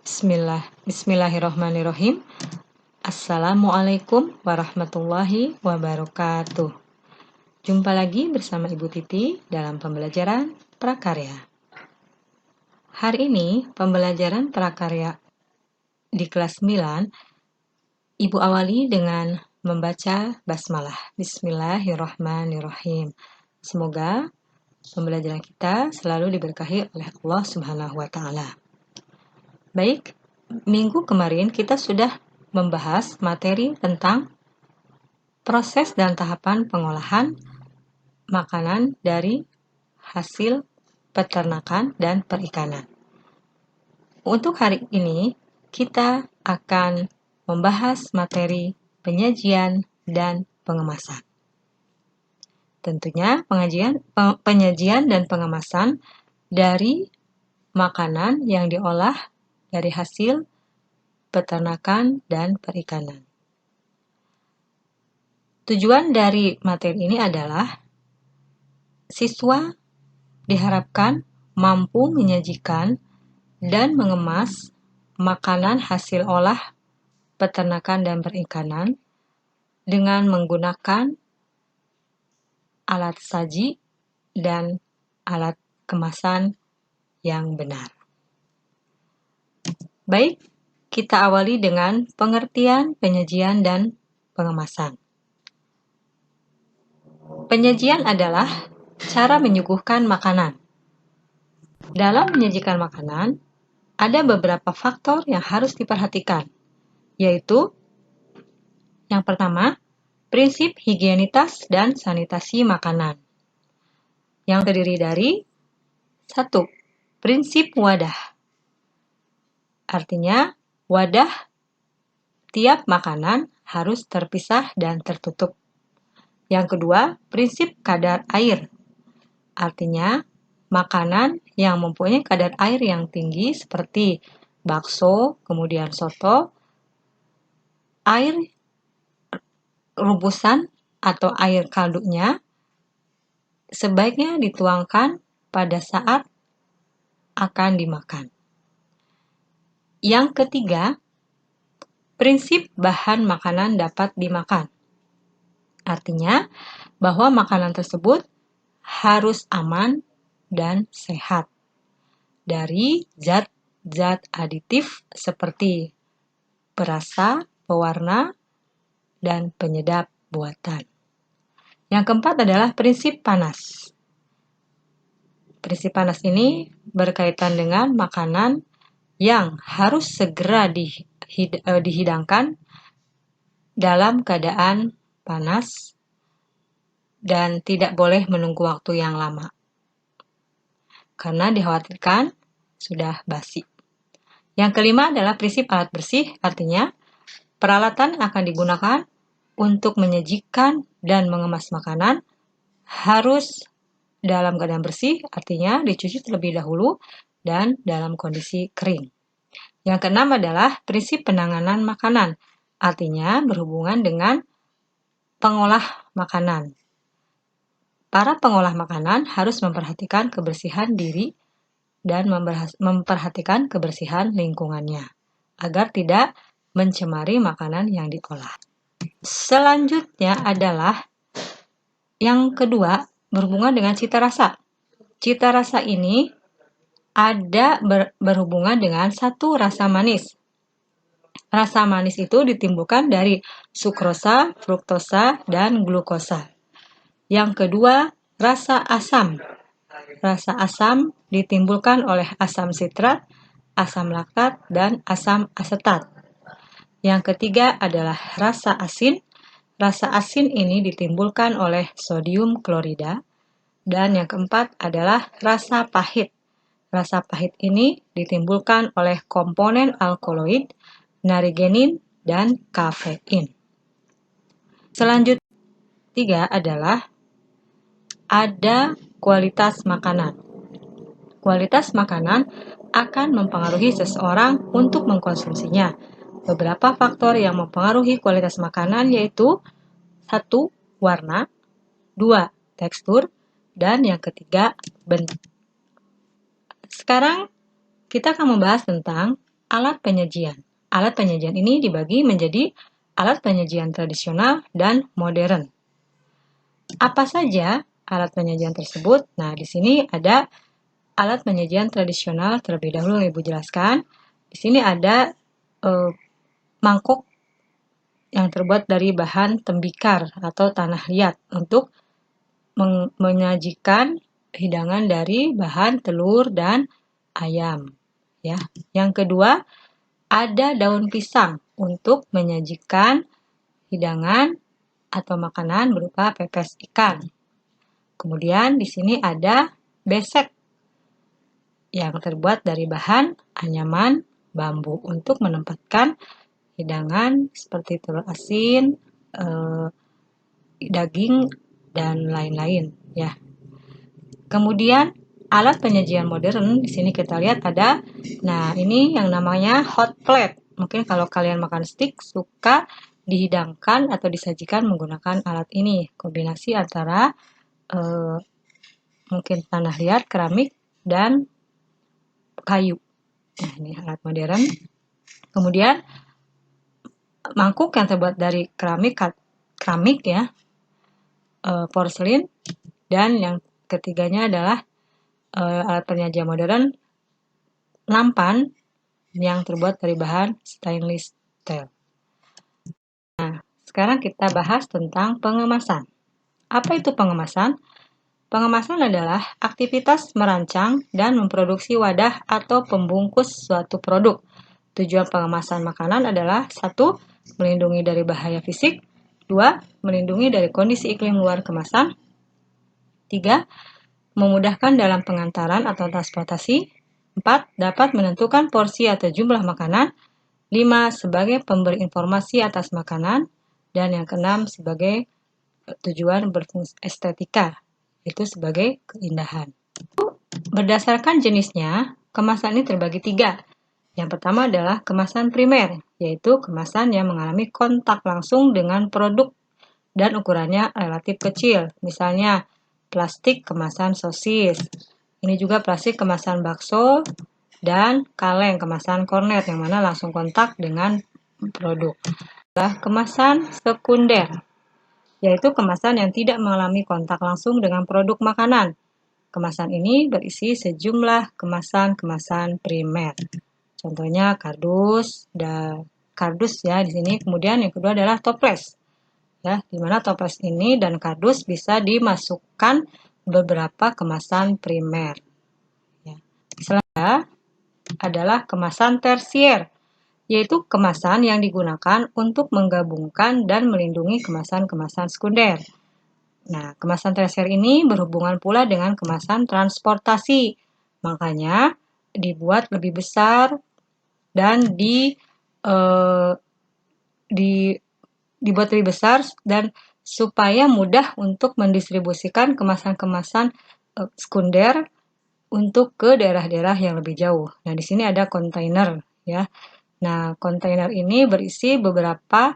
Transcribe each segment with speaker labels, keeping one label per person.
Speaker 1: Bismillahirrahmanirrahim. Assalamualaikum warahmatullahi wabarakatuh. Jumpa lagi bersama Ibu Titi dalam pembelajaran prakarya. Hari ini pembelajaran prakarya di kelas 9, Ibu awali dengan membaca basmalah. Bismillahirrahmanirrahim. Semoga pembelajaran kita selalu diberkahi oleh Allah Subhanahu wa Ta'ala. Baik, minggu kemarin kita sudah membahas materi tentang proses dan tahapan pengolahan makanan dari hasil peternakan dan perikanan. Untuk hari ini, kita akan membahas materi penyajian dan pengemasan. Tentunya penyajian dan pengemasan dari makanan yang diolah dari hasil peternakan dan perikanan. Tujuan dari materi ini adalah siswa diharapkan mampu menyajikan dan mengemas makanan hasil olah peternakan dan perikanan dengan menggunakan alat saji dan alat kemasan yang benar. Baik, kita awali dengan pengertian penyajian dan pengemasan. Penyajian adalah cara menyuguhkan makanan. Dalam menyajikan makanan, ada beberapa faktor yang harus diperhatikan, yaitu yang pertama, prinsip higienitas dan sanitasi makanan, yang terdiri dari 1. Prinsip wadah. Artinya, wadah tiap makanan harus terpisah dan tertutup. Yang kedua, prinsip kadar air. Artinya, makanan yang mempunyai kadar air yang tinggi seperti bakso, kemudian soto, air rebusan atau air kaldunya sebaiknya dituangkan pada saat akan dimakan. Yang ketiga, prinsip bahan makanan dapat dimakan. Artinya, bahwa makanan tersebut harus aman dan sehat dari zat-zat aditif seperti perasa, pewarna, dan penyedap buatan. Yang keempat adalah prinsip panas. Prinsip panas ini berkaitan dengan makanan yang harus segera dihidangkan dalam keadaan panas dan tidak boleh menunggu waktu yang lama karena dikhawatirkan sudah basi. Yang kelima adalah prinsip alat bersih, artinya peralatan akan digunakan untuk menyajikan dan mengemas makanan harus dalam keadaan bersih, artinya dicuci terlebih dahulu dan dalam kondisi kering. Yang keenam adalah prinsip penanganan makanan, artinya berhubungan dengan pengolah makanan. Para pengolah makanan harus memperhatikan kebersihan diri dan memperhatikan kebersihan lingkungannya, agar tidak mencemari makanan yang diolah. Selanjutnya adalah yang kedua, berhubungan dengan cita rasa. Cita rasa ini ada berhubungan dengan satu rasa manis. Rasa manis itu ditimbulkan dari sukrosa, fruktosa, dan glukosa. Yang kedua, rasa asam. Rasa asam ditimbulkan oleh asam sitrat, asam laktat, dan asam asetat. Yang ketiga adalah rasa asin. Rasa asin ini ditimbulkan oleh sodium klorida. Dan yang keempat adalah rasa pahit. Rasa pahit ini ditimbulkan oleh komponen alkaloid, natrigenin, dan kafein. Selanjutnya, tiga adalah ada kualitas makanan. Kualitas makanan akan mempengaruhi seseorang untuk mengkonsumsinya. Beberapa faktor yang mempengaruhi kualitas makanan yaitu 1. Warna, 2. Tekstur, dan yang ketiga bentuk. Sekarang kita akan membahas tentang alat penyajian. Alat penyajian ini dibagi menjadi alat penyajian tradisional dan modern. Apa saja alat penyajian tersebut? Nah, di sini ada alat penyajian tradisional terlebih dahulu yang Ibu jelaskan. Di sini ada mangkuk yang terbuat dari bahan tembikar atau tanah liat untuk menyajikan hidangan dari bahan telur dan ayam. Ya. Yang kedua, ada daun pisang untuk menyajikan hidangan atau makanan berupa pepes ikan. Kemudian di sini ada besek yang terbuat dari bahan anyaman bambu untuk menempatkan hidangan seperti telur asin, daging, dan lain-lain ya. Kemudian alat penyajian modern di sini kita lihat ada, nah ini yang namanya hot plate. Mungkin kalau kalian makan steak suka dihidangkan atau disajikan menggunakan alat ini. Kombinasi antara mungkin tanah liat, keramik, dan kayu. Nah, ini alat modern. Kemudian mangkuk yang terbuat dari keramik ya, porselin, dan yang ketiganya adalah alat penyajian modern, nampan yang terbuat dari bahan stainless steel. Nah, sekarang kita bahas tentang pengemasan. Apa itu pengemasan? Pengemasan adalah aktivitas merancang dan memproduksi wadah atau pembungkus suatu produk. Tujuan pengemasan makanan adalah 1. Melindungi dari bahaya fisik. 2. Melindungi dari kondisi iklim luar kemasan. 3. Memudahkan dalam pengantaran atau transportasi. 4. Dapat menentukan porsi atau jumlah makanan. 5. Sebagai pemberi informasi atas makanan. Dan yang keenam sebagai tujuan berfungsi estetika, itu sebagai keindahan. Berdasarkan jenisnya, kemasan ini terbagi 3. Yang pertama adalah kemasan primer, yaitu kemasan yang mengalami kontak langsung dengan produk dan ukurannya relatif kecil. Misalnya, plastik kemasan sosis. Ini juga plastik kemasan bakso dan kaleng kemasan kornet yang mana langsung kontak dengan produk. Kemasan sekunder, yaitu kemasan yang tidak mengalami kontak langsung dengan produk makanan. Kemasan ini berisi sejumlah kemasan-kemasan primer. Contohnya kardus ya di sini. Kemudian yang kedua adalah toples. Ya, di mana toples ini dan kardus bisa dimasukkan beberapa kemasan primer. Ya. Selanjutnya adalah kemasan tersier, yaitu kemasan yang digunakan untuk menggabungkan dan melindungi kemasan-kemasan sekunder. Nah, kemasan tersier ini berhubungan pula dengan kemasan transportasi. Makanya dibuat lebih besar dan dibuat lebih besar dan supaya mudah untuk mendistribusikan kemasan-kemasan sekunder untuk ke daerah-daerah yang lebih jauh. Nah, di sini ada kontainer ya. Nah, kontainer ini berisi beberapa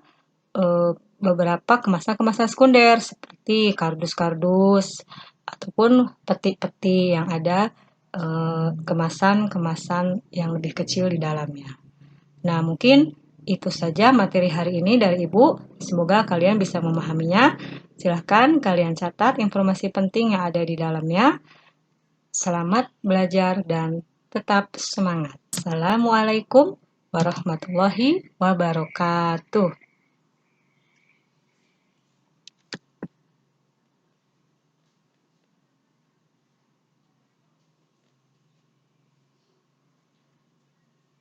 Speaker 1: kemasan-kemasan sekunder seperti kardus-kardus ataupun peti-peti yang ada kemasan-kemasan yang lebih kecil di dalamnya. Nah, mungkin itu saja materi hari ini dari Ibu. Semoga kalian bisa memahaminya. Silahkan kalian catat informasi penting yang ada di dalamnya. Selamat belajar dan tetap semangat. Assalamualaikum warahmatullahi wabarakatuh.